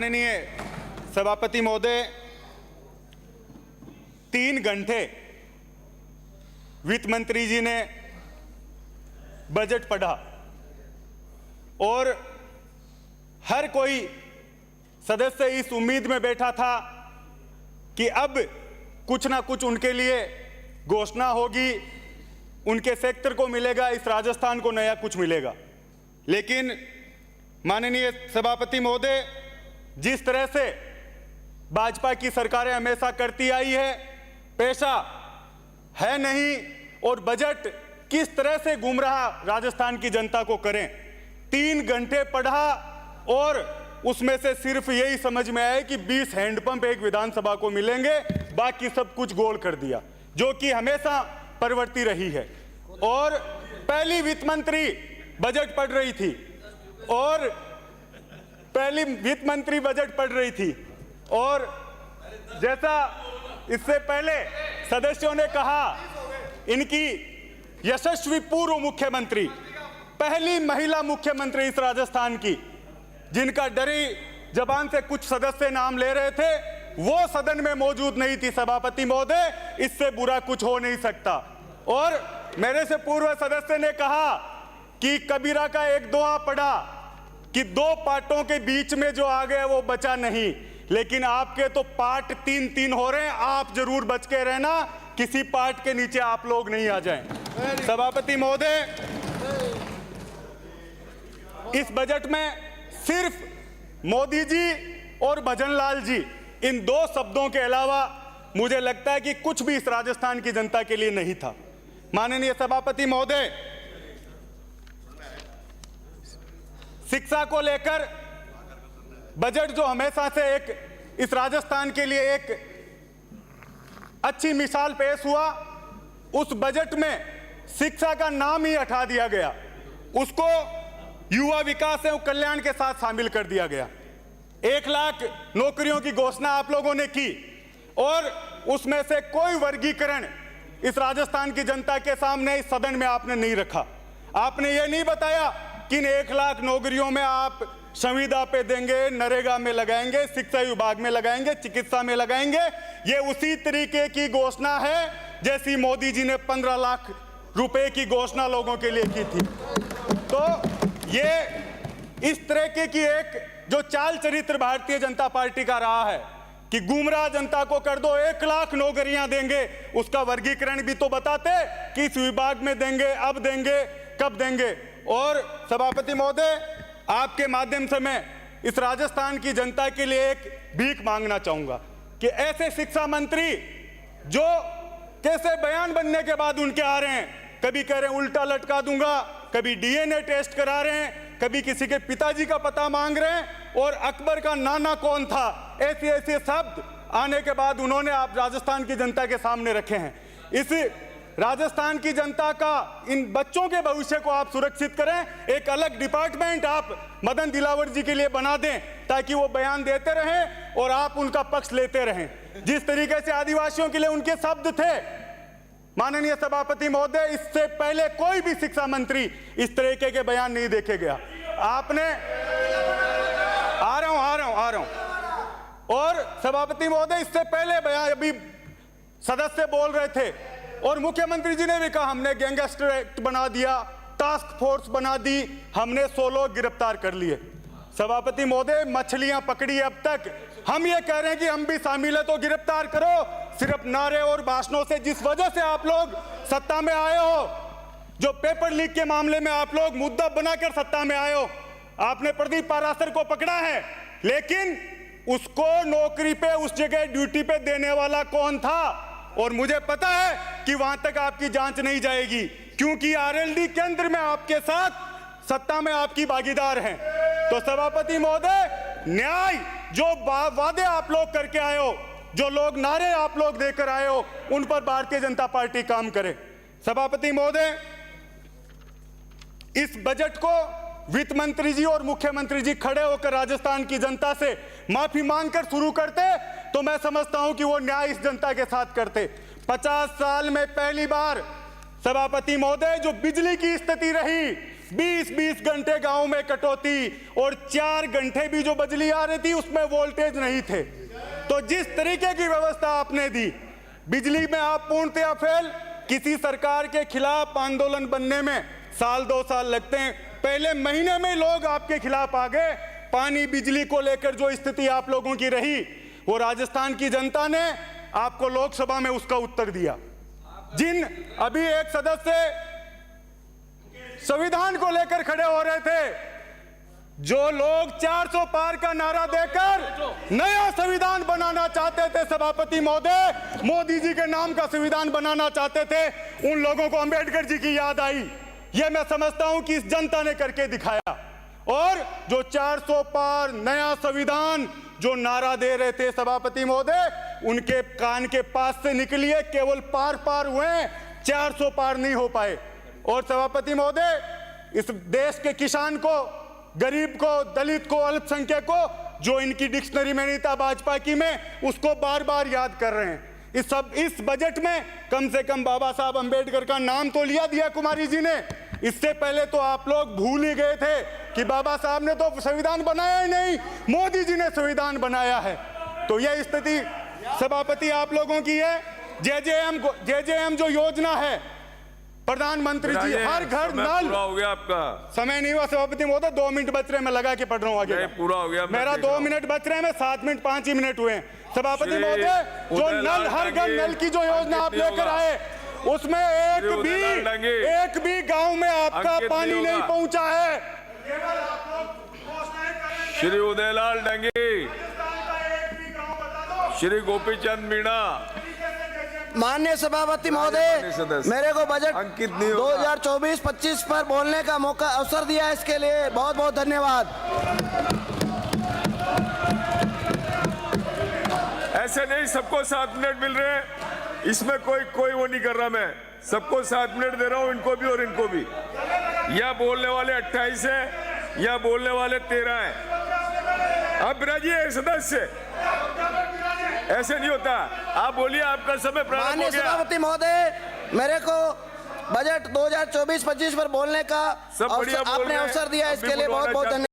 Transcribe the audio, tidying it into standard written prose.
माननीय सभापति महोदय, 3 घंटे वित्त मंत्री जी ने बजट पढ़ा और हर कोई सदस्य इस उम्मीद में बैठा था कि अब कुछ ना कुछ उनके लिए घोषणा होगी, उनके सेक्टर को मिलेगा, इस राजस्थान को नया कुछ मिलेगा। लेकिन माननीय सभापति महोदय, जिस तरह से भाजपा की सरकारें हमेशा करती आई है, पैसा है नहीं और बजट किस तरह से गुमराह राजस्थान की जनता को करें। 3 घंटे पढ़ा और उसमें से सिर्फ यही समझ में आया कि 20 हैंडपंप एक विधानसभा को मिलेंगे, बाकी सब कुछ गोल कर दिया, जो कि हमेशा प्रवृत्ति रही है। और पहली वित्त मंत्री बजट पढ़ रही थी और जैसा इससे पहले सदस्यों ने कहा, इनकी यशस्वी पूर्व मुख्यमंत्री, पहली महिला मुख्यमंत्री इस राजस्थान की, जिनका डरी जबान से कुछ सदस्य नाम ले रहे थे, वो सदन में मौजूद नहीं थी। सभापति महोदय, इससे बुरा कुछ हो नहीं सकता। और मेरे से पूर्व सदस्य ने कहा कि कबीरा का एक दुआ पढ़ा कि 2 पार्टों के बीच में जो आ गया वो बचा नहीं, लेकिन आपके तो पार्ट 3-3 हो रहे हैं। आप जरूर बच के रहना, किसी पार्ट के नीचे आप लोग नहीं आ जाएं। सभापति महोदय, इस बजट में सिर्फ मोदी जी और भजन लाल जी, इन 2 शब्दों के अलावा मुझे लगता है कि कुछ भी इस राजस्थान की जनता के लिए नहीं था। माननीय सभापति महोदय, शिक्षा को लेकर बजट जो हमेशा से एक इस राजस्थान के लिए एक अच्छी मिसाल पेश हुआ, उस बजट में शिक्षा का नाम ही हटा दिया गया, उसको युवा विकास एवं कल्याण के साथ शामिल कर दिया गया। 1 लाख नौकरियों की घोषणा आप लोगों ने की और उसमें से कोई वर्गीकरण इस राजस्थान की जनता के सामने इस सदन में आपने नहीं रखा। आपने ये नहीं बताया कि इन 1 लाख नौकरियों में आप संविदा पे देंगे, नरेगा में लगाएंगे, शिक्षा विभाग में लगाएंगे, चिकित्सा में लगाएंगे। ये उसी तरीके की घोषणा है जैसी मोदी जी ने 15 लाख रुपए की घोषणा लोगों के लिए की थी। तो ये इस तरीके की एक जो चाल चरित्र भारतीय जनता पार्टी का रहा है कि गुमराह जनता को कर दो, 1 लाख नौकरियां देंगे, उसका वर्गीकरण भी तो बताते कि इस विभाग में देंगे, अब देंगे, कब देंगे। और सभापति महोदय, आपके माध्यम से मैं इस राजस्थान की जनता के लिए एक भीख मांगना चाहूंगा कि ऐसे शिक्षा मंत्री जो कैसे बयान बनने के बाद उनके आ रहे हैं, कभी कह रहे हैं उल्टा लटका दूंगा, कभी डीएनए टेस्ट करा रहे हैं, कभी किसी के पिताजी का पता मांग रहे हैं और अकबर का नाना कौन था, ऐसे शब्द आने के बाद उन्होंने आप राजस्थान की जनता के सामने रखे हैं। इस राजस्थान की जनता का, इन बच्चों के भविष्य को आप सुरक्षित करें। एक अलग डिपार्टमेंट आप मदन दिलावर जी के लिए बना दें ताकि वो बयान देते रहें और आप उनका पक्ष लेते रहें। जिस तरीके से आदिवासियों के लिए उनके शब्द थे, माननीय सभापति महोदय, इससे पहले कोई भी शिक्षा मंत्री इस तरीके के बयान नहीं देखे गया। आपने आ रहा हूं और सभापति महोदय, इससे पहले बयान अभी सदस्य बोल रहे थे और मुख्यमंत्री जी ने भी कहा हमने गैंगस्टर एक्ट बना दिया, टास्क फोर्स बना दी, हमने 100 लोग गिरफ्तार कर लिए। सभापति महोदय, मछलियां पकड़ी अब तक, हम ये कह रहे हैं कि हम भी शामिल है तो गिरफ्तार करो। सिर्फ नारे और भाषणों से जिस वजह से आप लोग सत्ता में आए हो, जो पेपर लीक के मामले में आप लोग मुद्दा बनाकर सत्ता में आए हो, आपने प्रदीप पाराशर को पकड़ा है, लेकिन उसको नौकरी पे, उस जगह ड्यूटी पे देने वाला कौन था? और मुझे पता है कि वहां तक आपकी जांच नहीं जाएगी, क्योंकि आरएलडी केंद्र में आपके साथ सत्ता में आपकी भागीदार हैं। तो सभापति महोदय, न्याय जो वादे आप लोग करके आए हो, जो लोग नारे आप लोग देकर आए हो, उन पर भारतीय जनता पार्टी काम करे। सभापति महोदय, इस बजट को वित्त मंत्री जी और मुख्यमंत्री जी खड़े होकर राजस्थान की जनता से माफी मांगकर शुरू करते तो मैं समझता हूं कि वो न्याय इस जनता के साथ करते। 50 साल में पहली बार सभापति महोदय, जो बिजली की स्थिति रही 20 घंटे गांव में कटौती और 4 घंटे भी जो बिजली आ रही थी उसमें वोल्टेज नहीं थे। तो जिस तरीके की व्यवस्था आपने दी, बिजली में आप पूर्णतया फेल। किसी सरकार के खिलाफ आंदोलन बनने में साल 2 साल लगते हैं, पहले महीने में लोग आपके खिलाफ आ गए। पानी बिजली को लेकर जो स्थिति आप लोगों की रही, वो राजस्थान की जनता ने आपको लोकसभा में उसका उत्तर दिया। जिन अभी एक सदस्य संविधान को लेकर खड़े हो रहे थे, जो लोग 400 पार का नारा देकर नया संविधान बनाना चाहते थे, सभापति महोदय, मोदी जी के नाम का संविधान बनाना चाहते थे, उन लोगों को अंबेडकर जी की याद आई। यह मैं समझता हूं कि इस जनता ने करके दिखाया। और जो 400 पार नया संविधान जो नारा दे रहे थे सभापति महोदय, उनके कान के पास से निकलिए, केवल पार हुए, 400 पार नहीं हो पाए। और सभापति महोदय, इस देश के किसान को, गरीब को, दलित को, अल्पसंख्यक को, जो इनकी डिक्शनरी में नहीं था भाजपा की में, उसको बार बार याद कर रहे हैं। इस बजट में कम से कम बाबा साहब अंबेडकर का नाम तो लिया दिया कुमारी जी ने। इससे पहले तो आप लोग भूल ही गए थे कि बाबा साहब ने तो संविधान बनाया ही नहीं, मोदी जी ने संविधान बनाया है। तो यह स्थिति सभापति आप लोगों की है। जेजेएम जो योजना है, प्रधानमंत्री जी, हर घर नल। पूरा हो गया आपका समय नहीं हुआ सभापति महोदय, 2 मिनट बच रहे, मैं लगा के पढ़ रहा हूँ आगे। पूरा हो गया, मेरा 2 मिनट बच रहे हैं, 7 मिनट 5 ही मिनट हुए। सभापति महोदय, जो नल हर घर नल की जो योजना आप लेकर आए, उसमें एक भी गांव में आपका पानी नहीं पहुंचा है। श्री उदयलाल डंगी, श्री गोपीचंद मीणा। माननीय सभापति महोदय, मेरे को बजट अंकित नहीं 2024-25 पर बोलने का मौका अवसर दिया, इसके लिए बहुत बहुत धन्यवाद। ऐसे नहीं, सबको 7 मिनट मिल रहे हैं, इसमें कोई वो नहीं कर रहा। मैं सबको 7 मिनट दे रहा हूं, इनको भी और इनको भी। या बोलने वाले 28 है या बोलने वाले 13 है। अब राजी सदस्य, ऐसे नहीं होता। आप बोलिए, आपका समय प्रारंभ हो माननीय गया। सभापति महोदय, मेरे को बजट 2024-25 पर बोलने का सब बढ़िया बोल आपने रहे हैं। अवसर दिया, अब भी इसके लिए बहुत बहुत बुलवाना धन्यवाद।